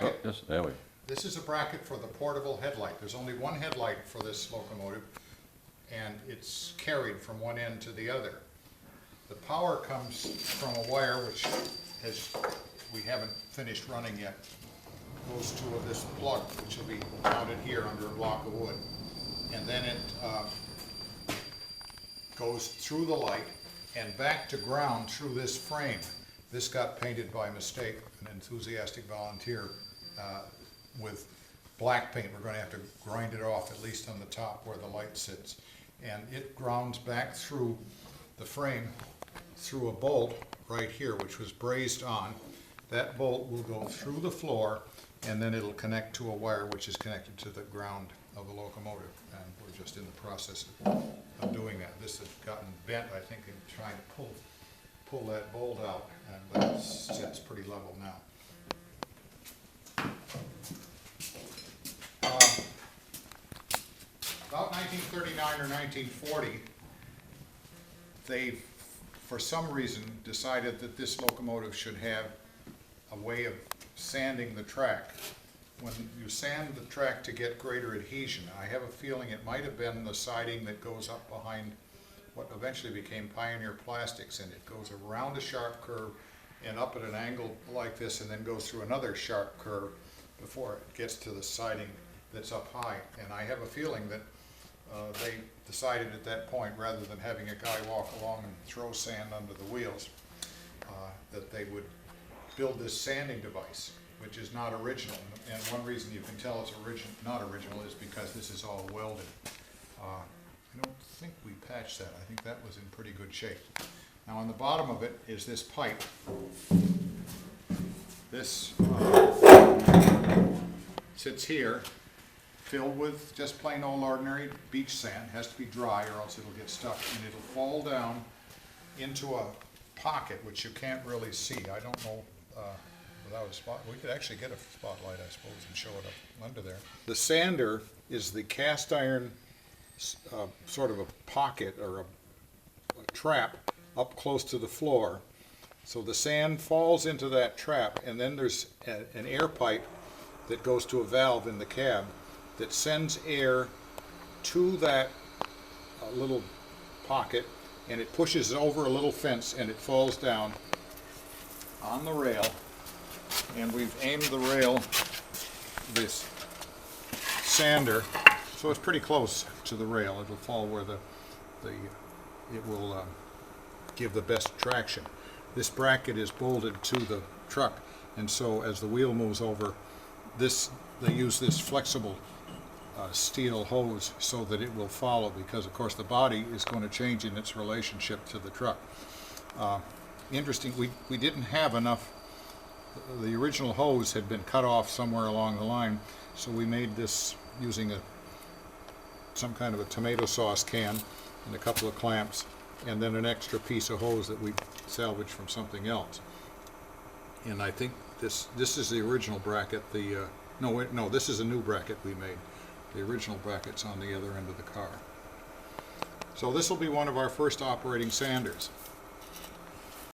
Oh, yes, there we go. This is a bracket for the portable headlight. There's only one headlight for this locomotive, and it's carried from one end to the other. The power comes from a wire which we haven't finished running yet. Goes to this plug, which will be mounted here under a block of wood. And then it goes through the light and back to ground through this frame. This got painted by mistake, an enthusiastic volunteer, with black paint. We're going to have to grind it off, at least on the top where the light sits. And it grounds back through the frame through a bolt right here, which was brazed on. That bolt will go through the floor, and then it'll connect to a wire which is connected to the ground of the locomotive. And we're just in the process of doing that. This has gotten bent, I think, in trying to pull that bolt out, but it sits pretty level now. About 1939 or 1940, they, for some reason, decided that this locomotive should have a way of sanding the track. When you sand the track to get greater adhesion, I have a feeling it might have been the siding that goes up behind what eventually became Pioneer Plastics, and it goes around a sharp curve and up at an angle like this, and then goes through another sharp curve before it gets to the siding that's up high. And I have a feeling that they decided at that point, rather than having a guy walk along and throw sand under the wheels, that they would build this sanding device, which is not original. And one reason you can tell it's not original is because this is all welded. I don't think we patched that. I think that was in pretty good shape. Now on the bottom of it is this pipe. This sits here, filled with just plain old ordinary beach sand. It has to be dry or else it'll get stuck, and it'll fall down into a pocket which you can't really see. I don't know without a spot. We could actually get a spotlight, I suppose, and show it up under there. The sander is the cast iron sort of a pocket or a trap up close to the floor. So the sand falls into that trap, and then there's an air pipe that goes to a valve in the cab that sends air to that little pocket, and it pushes it over a little fence, and it falls down on the rail. And we've aimed the rail, this sander, so it's pretty close to the rail. It'll fall where it will give the best traction. This bracket is bolted to the truck, and so as the wheel moves over, they use this flexible steel hose so that it will follow, because of course the body is going to change in its relationship to the truck. Interesting, we didn't have enough. The original hose had been cut off somewhere along the line, so we made this using some kind of a tomato sauce can and a couple of clamps, and then an extra piece of hose that we salvaged from something else. And I think this is the original bracket. No, this is a new bracket we made. The original bracket's on the other end of the car. So this will be one of our first operating sanders.